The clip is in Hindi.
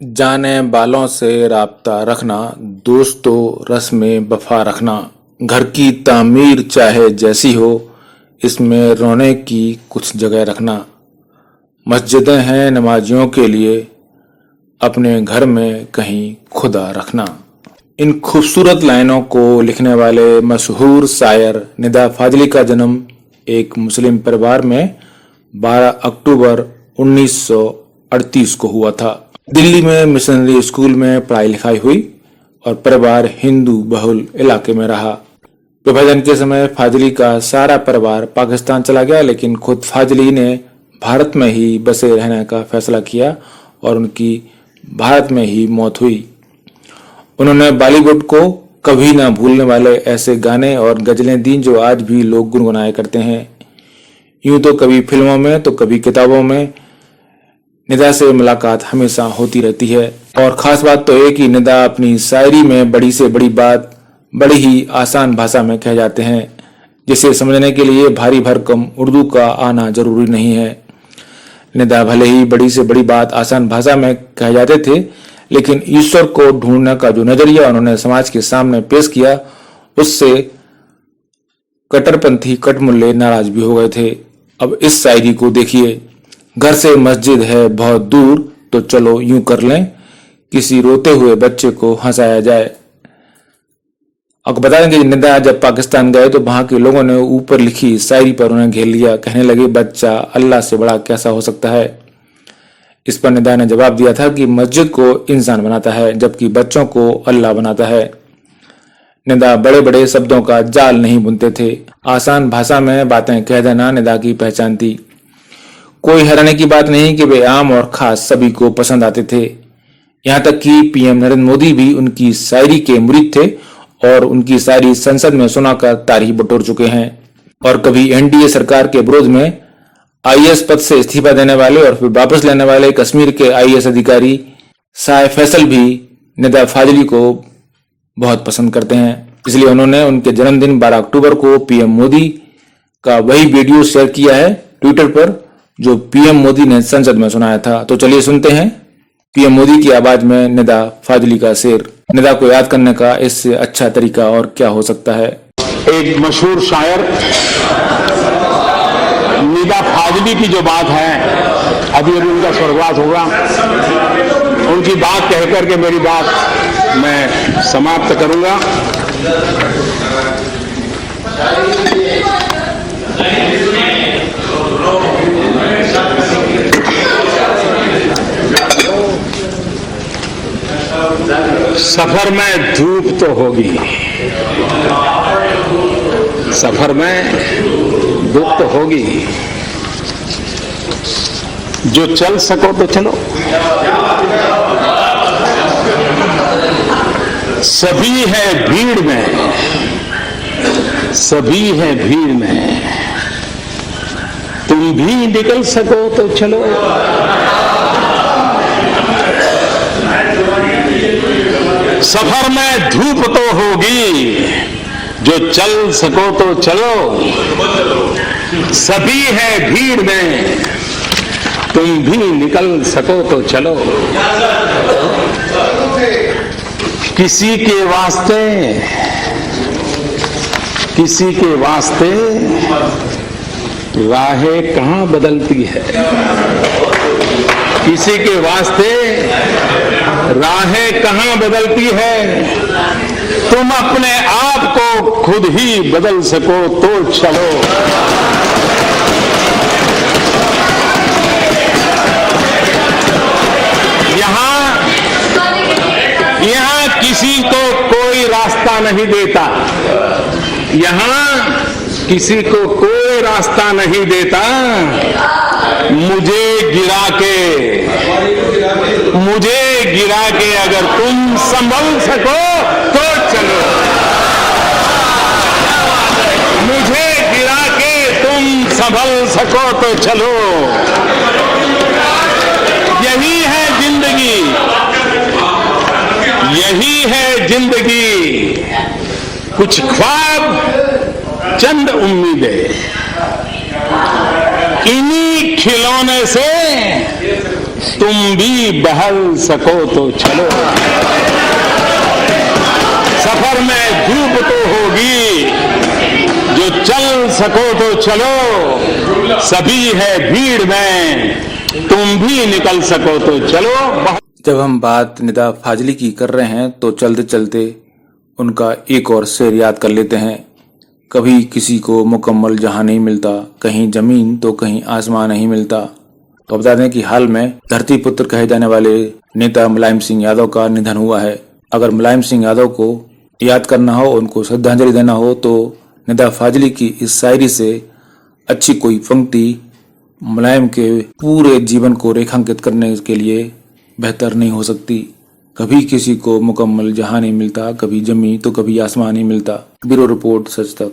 जाने बालों से राब्ता रखना, दोस्तों रस में वफा रखना। घर की तामीर चाहे जैसी हो, इसमें रोने की कुछ जगह रखना। मस्जिदें हैं नमाजियों के लिए, अपने घर में कहीं खुदा रखना। इन खूबसूरत लाइनों को लिखने वाले मशहूर शायर निदा फाजली का जन्म एक मुस्लिम परिवार में 12 अक्टूबर 1938 को हुआ था। दिल्ली में मिशनरी स्कूल में पढ़ाई लिखाई हुई और परिवार हिंदू बहुल इलाके में रहा। विभाजन के समय फाजली का सारा परिवार पाकिस्तान चला गया, लेकिन खुद फाजली ने भारत में ही बसे रहने का फैसला किया और उनकी भारत में ही मौत हुई। उन्होंने बॉलीवुड को कभी ना भूलने वाले ऐसे गाने और गजलें दी जो आज भी लोग गुनगुनाया करते हैं। यूं तो कभी फिल्मों में तो कभी किताबों में निदा से मुलाकात हमेशा होती रहती है। और खास बात तो एक ही, निदा अपनी शायरी में बड़ी से बड़ी बात बड़ी ही आसान भाषा में कह जाते हैं, जिसे समझने के लिए भारी भरकम उर्दू का आना जरूरी नहीं है। निदा भले ही बड़ी से बड़ी बात आसान भाषा में कह जाते थे, लेकिन ईश्वर को ढूंढने का जो नजरिया उन्होंने समाज के सामने पेश किया, उससे कट्टरपंथी कटमुल्ले नाराज भी हो गए थे। अब इस शायरी को देखिए। घर से मस्जिद है बहुत दूर, तो चलो यूं कर लें, किसी रोते हुए बच्चे को हंसाया जाए। आपको बता दें कि निदा जब पाकिस्तान गए तो वहां के लोगों ने ऊपर लिखी शायरी पर उन्हें घेर लिया। कहने लगे, बच्चा अल्लाह से बड़ा कैसा हो सकता है। इस पर निदा ने जवाब दिया था कि मस्जिद को इंसान बनाता है, जबकि बच्चों को अल्लाह बनाता है। निदा बड़े बड़े शब्दों का जाल नहीं बुनते थे, आसान भाषा में बातें कह देना निदा की पहचान थी। कोई हैरानी की बात नहीं कि वे आम और खास सभी को पसंद आते थे। यहाँ तक कि पीएम नरेंद्र मोदी भी उनकी शायरी के मुरीद थे और उनकी शायरी संसद में सुनाकर तारीफ बटोर चुके हैं। और कभी एनडीए सरकार के विरोध में आईएएस पद से इस्तीफा देने वाले और फिर वापस लेने वाले कश्मीर के आईएएस अधिकारी शाह फैसल भी निदा फाजली को बहुत पसंद करते हैं। इसलिए उन्होंने उनके जन्मदिन 12 अक्टूबर को पीएम मोदी का वही वीडियो शेयर किया है ट्विटर पर, जो पीएम मोदी ने संसद में सुनाया था। तो चलिए सुनते हैं पीएम मोदी की आवाज में निदा फाजली का शेर। निदा को याद करने का इससे अच्छा तरीका और क्या हो सकता है। एक मशहूर शायर निदा फाजली की जो बात है, अभी उनका स्वर्गवास होगा, उनकी बात कहकर के मेरी बात मैं समाप्त करूंगा। सफर में धूप तो होगी, सफर में धूप तो होगी, जो चल सको तो चलो। सभी है भीड़ में, सभी है भीड़ में, तुम भी निकल सको तो चलो। सफर में धूप तो होगी, जो चल सको तो चलो। सभी है भीड़ में, तुम भी निकल सको तो चलो। किसी के वास्ते, किसी के वास्ते राहें कहां बदलती है। किसी के वास्ते राहें कहां बदलती है। तुम अपने आप को खुद ही बदल सको तो चलो। यहाँ किसी को कोई रास्ता नहीं देता, यहाँ किसी को कोई रास्ता नहीं देता। मुझे गिरा के अगर तुम संभल सको तो चलो। मुझे गिरा के तुम संभल सको तो चलो। यही है जिंदगी, यही है जिंदगी। कुछ ख्वाब, चंद उम्मीदें, इन्हीं खिलौने से तुम भी बहल सको तो चलो, सफर में धूप तो होगी, जो चल सको तो चलो, सभी है भीड़ में, तुम भी निकल सको तो चलो। जब हम बात निदा फाजली की कर रहे हैं तो चलते चलते उनका एक और शेर याद कर लेते हैं। कभी किसी को मुकम्मल जहां नहीं मिलता, कहीं जमीन तो कहीं आसमान नहीं मिलता। तो बता दें कि हाल में धरती पुत्र कहे जाने वाले नेता मुलायम सिंह यादव का निधन हुआ है। अगर मुलायम सिंह यादव को याद करना हो, उनको श्रद्धांजलि देना हो, तो निदा फाजली की इस शायरी से अच्छी कोई पंक्ति मुलायम के पूरे जीवन को रेखांकित करने के लिए बेहतर नहीं हो सकती। कभी किसी को मुकम्मल जहां नहीं मिलता, कभी जमी तो कभी आसमान नहीं मिलता। ब्यूरो रिपोर्ट, सच तक।